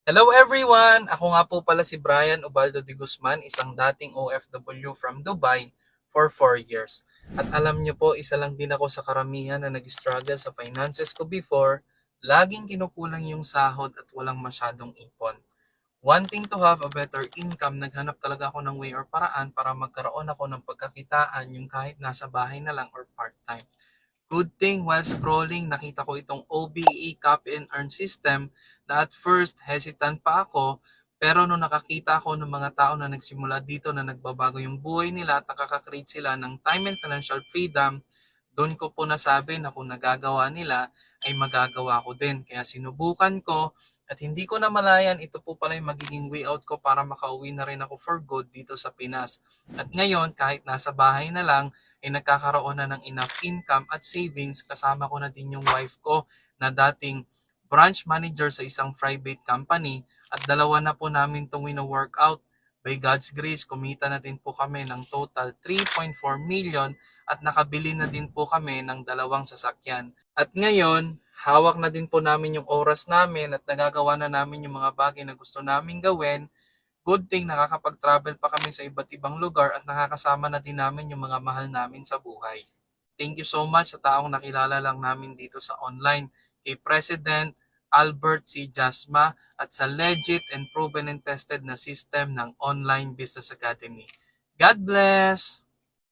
Hello everyone! Ako nga po pala si Brian Ubaldo de Guzman, isang dating OFW from Dubai for 4 years. At alam niyo po, isa lang din ako sa karamihan na nag-struggle sa finances ko before, laging kinukulang yung sahod at walang masyadong ipon. Wanting to have a better income, naghanap talaga ako ng way or paraan para magkaroon ako ng pagkakitaan yung kahit nasa bahay na lang or part-time. Good thing while scrolling, nakita ko itong OBE Copy and Earn system na at first hesitant pa ako, pero nung nakakita ako ng mga tao na nagsimula dito na nagbabago yung buhay nila at nakaka-create sila ng time and financial freedom, doon ko po nasabi na kung nagagawa nila ay magagawa ko din. Kaya sinubukan ko at hindi ko na malayan ito po pala yung magiging way out ko para makauwi na rin ako for good dito sa Pinas. At ngayon kahit nasa bahay na lang ay nagkakaroon na ng enough income at savings, kasama ko na din yung wife ko na dating branch manager sa isang private company at dalawa na po namin itong wino-workout. By God's grace, kumita na din po kami ng total 3.4 million at nakabili na din po kami ng dalawang sasakyan. At ngayon, hawak na din po namin yung oras namin at nagagawa na namin yung mga bagay na gusto namin gawin. Good thing nakakapag-travel pa kami sa iba't ibang lugar at nakakasama na din namin yung mga mahal namin sa buhay. Thank you so much sa taong nakilala lang namin dito sa online, kay President Albert C. Jasma at sa legit and proven and tested na system ng Online Business Academy. God bless!